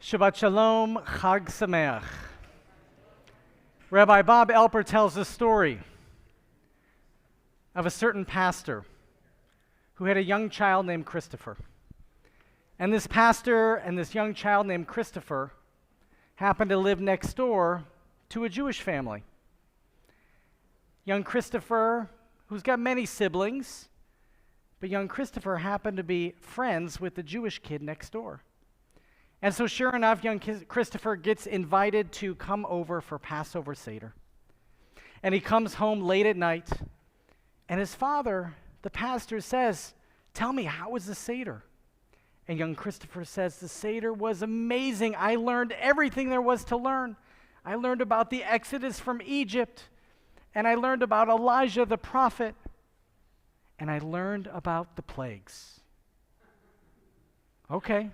Shabbat Shalom, Chag Sameach. Rabbi Bob Elper tells a story of a certain pastor who had a young child named Christopher. And this pastor and this young child named Christopher happened to live next door to a Jewish family. Young Christopher, who's got many siblings, but young Christopher happened to be friends with the Jewish kid next door. And so sure enough, young Christopher gets invited to come over for Passover Seder. And he comes home late at night, and his father, the pastor, says, "Tell me, how was the Seder?" And young Christopher says, "The Seder was amazing. I learned everything there was to learn. I learned about the Exodus from Egypt, and I learned about Elijah the prophet, and I learned about the plagues." Okay.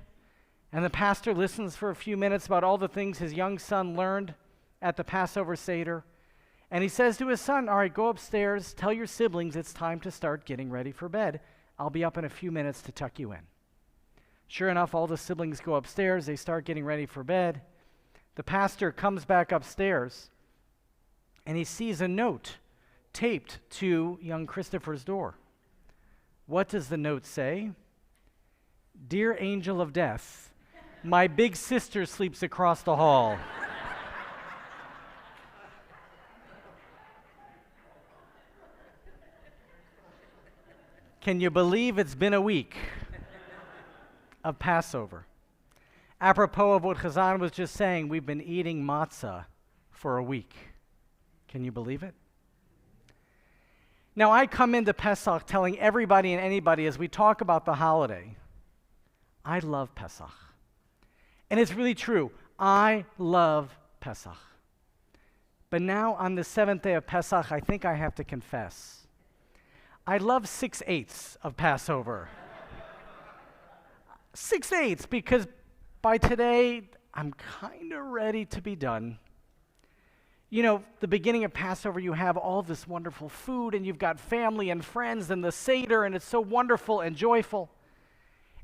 And the pastor listens for a few minutes about all the things his young son learned at the Passover Seder. And he says to his son, "All right, go upstairs, tell your siblings it's time to start getting ready for bed. I'll be up in a few minutes to tuck you in." Sure enough, all the siblings go upstairs. They start getting ready for bed. The pastor comes back upstairs, and he sees a note taped to young Christopher's door. What does the note say? "Dear angel of death, my big sister sleeps across the hall." Can you believe it's been a week of Passover? Apropos of what Chazan was just saying, we've been eating matzah for a week. Can you believe it? Now, I come into Pesach telling everybody and anybody as we talk about the holiday, I love Pesach. And it's really true. I love Pesach. But now on the seventh day of Pesach, I think I have to confess, I love 6/8 of Passover. 6/8, because by today, I'm kind of ready to be done. You know, the beginning of Passover, you have all this wonderful food, and you've got family and friends and the Seder, and it's so wonderful and joyful.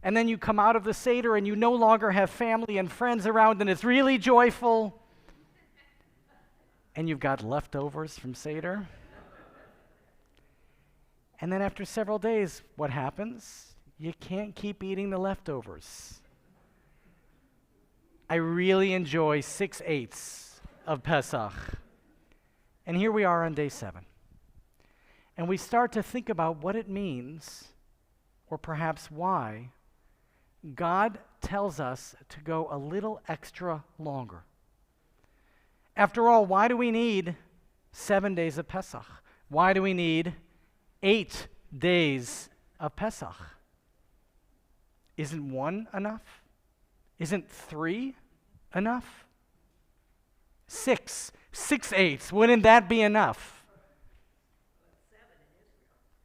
And then you come out of the Seder, and you no longer have family and friends around, and it's really joyful. And you've got leftovers from Seder. And then after several days, what happens? You can't keep eating the leftovers. I really enjoy 6/8 of Pesach. And here we are on day 7. And we start to think about what it means, or perhaps why, God tells us to go a little extra longer. After all, why do we need 7 days of Pesach? Why do we need 8 days of Pesach? Isn't 1 enough? Isn't 3 enough? 6/8. Wouldn't that be enough?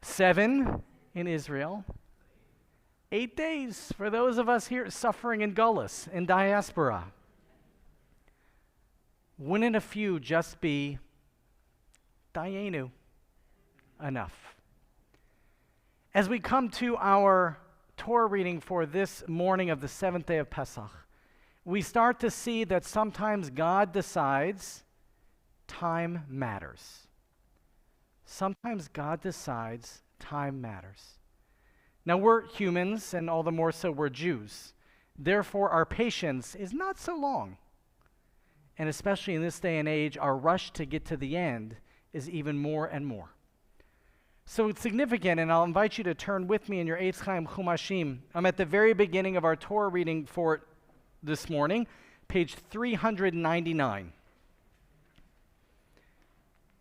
7 in Israel. 8 days for those of us here suffering in Gullus, in diaspora. Wouldn't a few just be dayenu enough? As we come to our Torah reading for this morning of the 7th day of Pesach, we start to see that sometimes God decides time matters. Sometimes God decides time matters. Now, we're humans, and all the more so we're Jews. Therefore, our patience is not so long. And especially in this day and age, our rush to get to the end is even more and more. So it's significant, and I'll invite you to turn with me in your Eitz Chaim Chumashim. I'm at the very beginning of our Torah reading for this morning, page 399.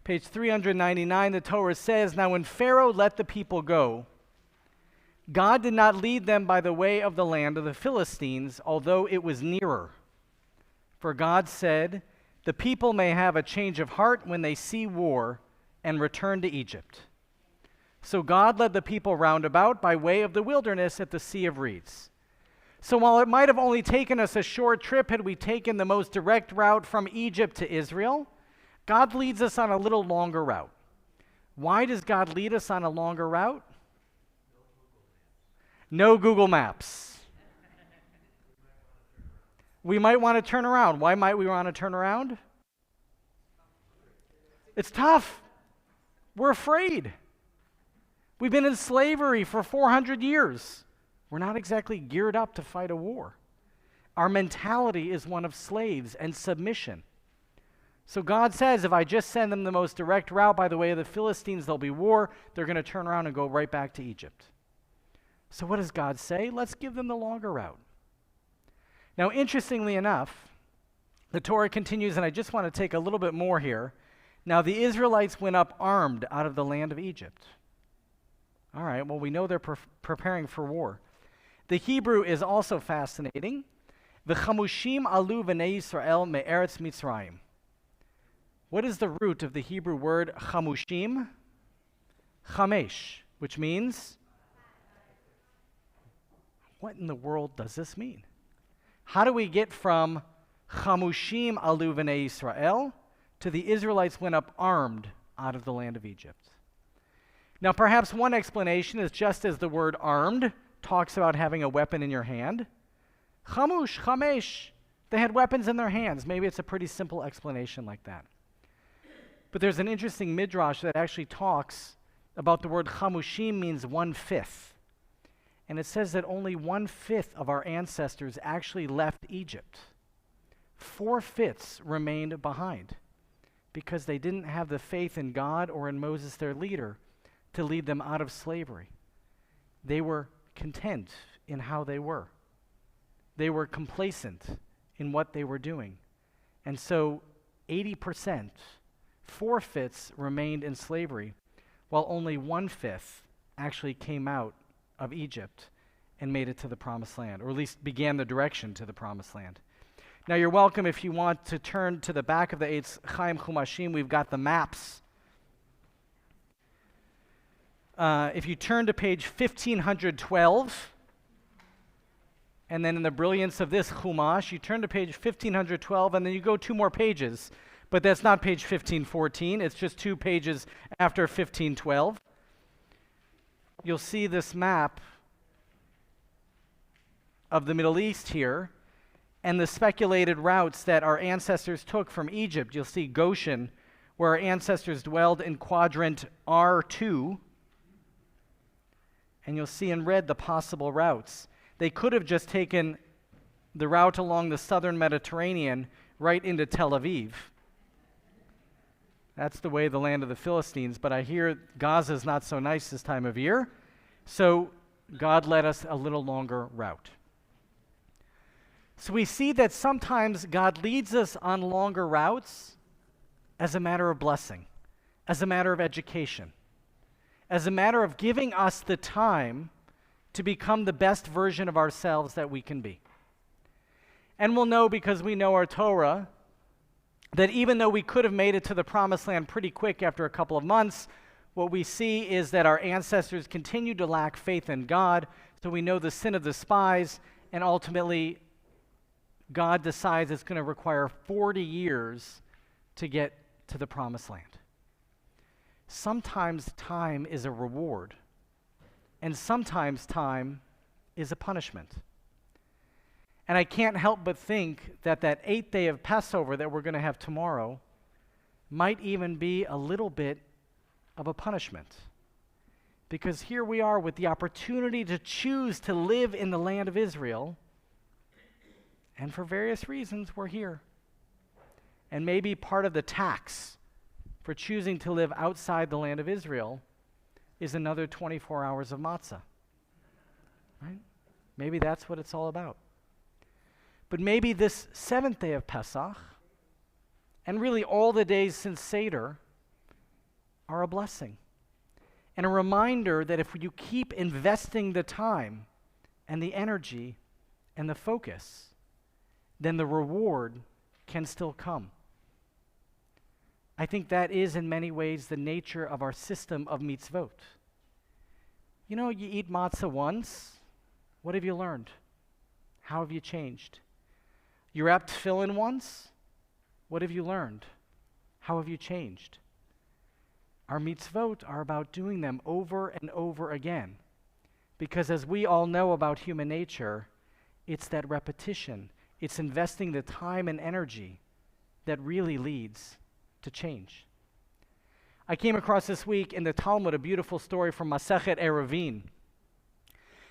Page 399, the Torah says, "Now when Pharaoh let the people go, God did not lead them by the way of the land of the Philistines, although it was nearer. For God said, 'The people may have a change of heart when they see war and return to Egypt.' So God led the people round about by way of the wilderness at the Sea of Reeds. So while it might have only taken us a short trip had we taken the most direct route from Egypt to Israel, God leads us on a little longer route. Why does God lead us on a longer route? No Google Maps. We might want to turn around. Why might we want to turn around? It's tough. We're afraid. We've been in slavery for 400 years. We're not exactly geared up to fight a war. Our mentality is one of slaves and submission. So God says, if I just send them the most direct route by the way of the Philistines, there'll be war. They're going to turn around and go right back to Egypt. So what does God say? Let's give them the longer route. Now, interestingly enough, the Torah continues, and I just want to take a little bit more here. Now, the Israelites went up armed out of the land of Egypt. All right, well, we know they're preparing for war. The Hebrew is also fascinating. V'chamushim alu v'nei Yisrael me'eretz Mitzrayim. What is the root of the Hebrew word chamushim? Chamesh, which means, what in the world does this mean? How do we get from chamushim alu v'nei Yisrael to the Israelites went up armed out of the land of Egypt? Now, perhaps one explanation is just as the word armed talks about having a weapon in your hand. Chamesh, they had weapons in their hands. Maybe it's a pretty simple explanation like that. But there's an interesting midrash that actually talks about the word chamushim means 1/5. And it says that only 1/5 of our ancestors actually left Egypt. 4/5 remained behind because they didn't have the faith in God or in Moses, their leader, to lead them out of slavery. They were content in how they were. They were complacent in what they were doing. And so 80%, 4/5 remained in slavery, while only 1/5 actually came out of Egypt and made it to the Promised Land, or at least began the direction to the Promised Land. Now, you're welcome if you want to turn to the back of the Eitz Chaim Chumashim. We've got the maps. If you turn to page 1512, and then in the brilliance of this Chumash, you turn to page 1512, and then you go 2 more pages. But that's not page 1514. It's just 2 pages after 1512. You'll see this map of the Middle East here and the speculated routes that our ancestors took from Egypt. You'll see Goshen, where our ancestors dwelled in quadrant R2. And you'll see in red the possible routes. They could have just taken the route along the southern Mediterranean right into Tel Aviv. That's the way, the land of the Philistines, but I hear Gaza's not so nice this time of year, so God led us a little longer route. So we see that sometimes God leads us on longer routes as a matter of blessing, as a matter of education, as a matter of giving us the time to become the best version of ourselves that we can be. And we'll know, because we know our Torah, that even though we could have made it to the Promised Land pretty quick after a couple of months, what we see is that our ancestors continued to lack faith in God, so we know the sin of the spies, and ultimately God decides it's going to require 40 years to get to the Promised Land. Sometimes time is a reward, and sometimes time is a punishment. And I can't help but think that that 8th day of Passover that we're going to have tomorrow might even be a little bit of a punishment. Because here we are with the opportunity to choose to live in the land of Israel, and for various reasons we're here. And maybe part of the tax for choosing to live outside the land of Israel is another 24 hours of matzah. Right? Maybe that's what it's all about. But maybe this 7th day of Pesach, and really all the days since Seder, are a blessing. And a reminder that if you keep investing the time and the energy and the focus, then the reward can still come. I think that is in many ways the nature of our system of mitzvot. You know, you eat matzah once, what have you learned? How have you changed? You wrapped tefillin once, what have you learned? How have you changed? Our mitzvot are about doing them over and over again. Because as we all know about human nature, it's that repetition, It's investing the time and energy that really leads to change. I came across this week in the Talmud a beautiful story from Masechet Eruvin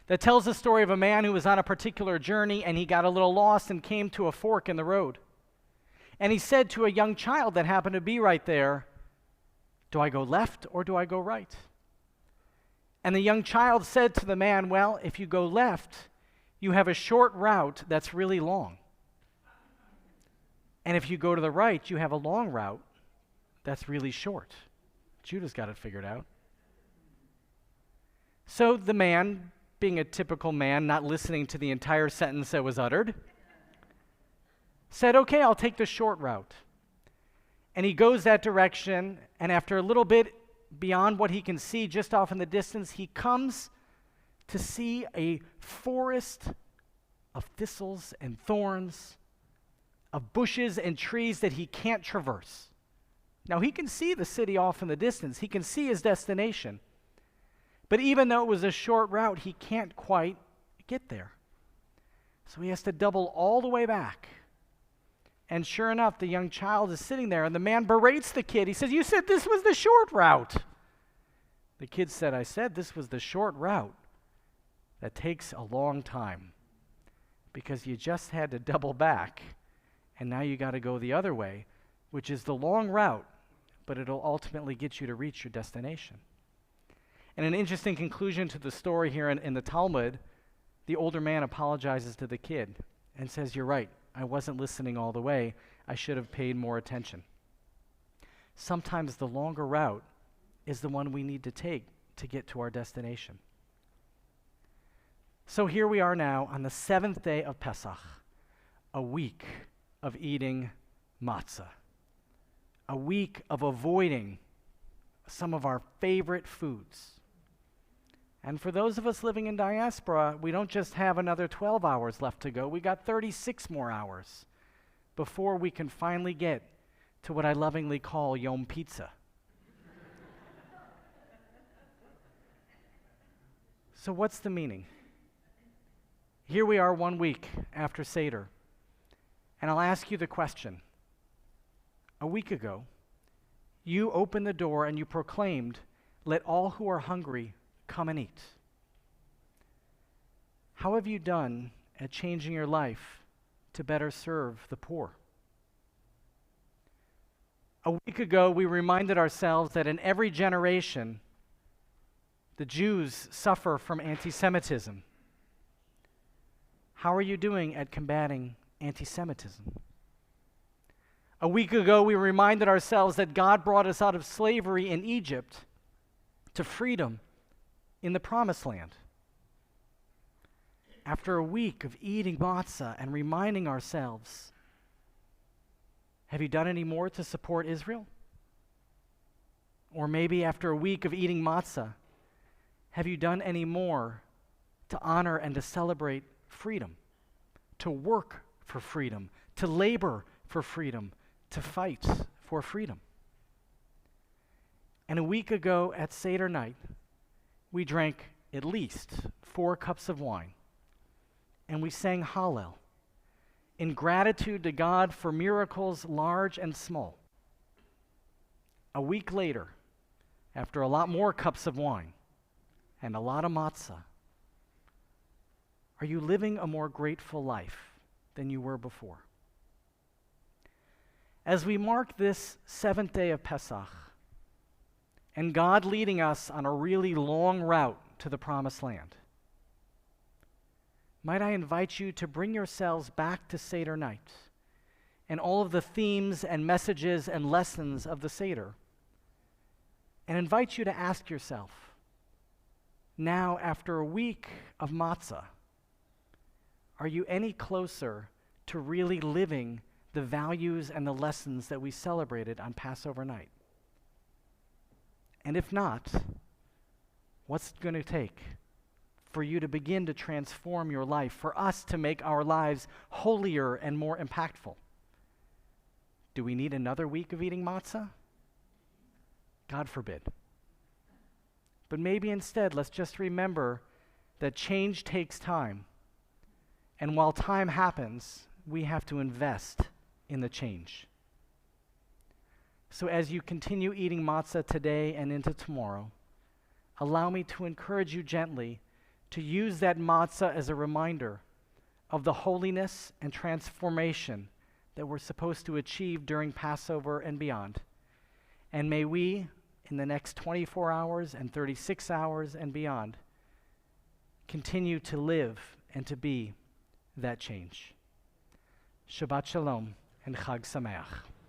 that tells the story of a man who was on a particular journey and he got a little lost and came to a fork in the road. And he said to a young child that happened to be right there, "Do I go left or do I go right?" And the young child said to the man, "Well, if you go left, you have a short route that's really long. And if you go to the right, you have a long route that's really short." Judah's got it figured out. So the man, being a typical man, not listening to the entire sentence that was uttered, said, "Okay, I'll take the short route." And he goes that direction, and after a little bit beyond what he can see just off in the distance, he comes to see a forest of thistles and thorns, of bushes and trees that he can't traverse. Now, he can see the city off in the distance. He can see his destination. But even though it was a short route, he can't quite get there. So he has to double all the way back. And sure enough, the young child is sitting there, and the man berates the kid. He says, "You said this was the short route." The kid said, "I said this was the short route that takes a long time because you just had to double back, and now you got to go the other way, which is the long route, but it'll ultimately get you to reach your destination." And an interesting conclusion to the story here in the Talmud, the older man apologizes to the kid and says, "You're right, I wasn't listening all the way. I should have paid more attention." Sometimes the longer route is the one we need to take to get to our destination. So here we are now on the 7th day of Pesach, a week of eating matzah, a week of avoiding some of our favorite foods. And for those of us living in diaspora, we don't just have another 12 hours left to go. We got 36 more hours before we can finally get to what I lovingly call Yom Pizza. So what's the meaning? Here we are 1 week after Seder, and I'll ask you the question. A week ago, you opened the door and you proclaimed, "Let all who are hungry come and eat." How have you done at changing your life to better serve the poor? A week ago, we reminded ourselves that in every generation, the Jews suffer from anti-Semitism. How are you doing at combating anti-Semitism? A week ago, we reminded ourselves that God brought us out of slavery in Egypt to freedom in the Promised Land. After a week of eating matzah and reminding ourselves, have you done any more to support Israel? Or maybe after a week of eating matzah, have you done any more to honor and to celebrate freedom, to work for freedom, to labor for freedom, to fight for freedom? And a week ago at Seder night, we drank at least 4 cups of wine, and we sang Hallel in gratitude to God for miracles large and small. A week later, after a lot more cups of wine and a lot of matzah, are you living a more grateful life than you were before? As we mark this 7th day of Pesach, and God leading us on a really long route to the Promised Land, might I invite you to bring yourselves back to Seder night and all of the themes and messages and lessons of the Seder, and invite you to ask yourself, now after a week of matzah, are you any closer to really living the values and the lessons that we celebrated on Passover night? And if not, what's it going to take for you to begin to transform your life, for us to make our lives holier and more impactful? Do we need another week of eating matzah? God forbid. But maybe instead, let's just remember that change takes time. And while time happens, we have to invest in the change. So as you continue eating matzah today and into tomorrow, allow me to encourage you gently to use that matzah as a reminder of the holiness and transformation that we're supposed to achieve during Passover and beyond. And may we, in the next 24 hours and 36 hours and beyond, continue to live and to be that change. Shabbat Shalom and Chag Sameach.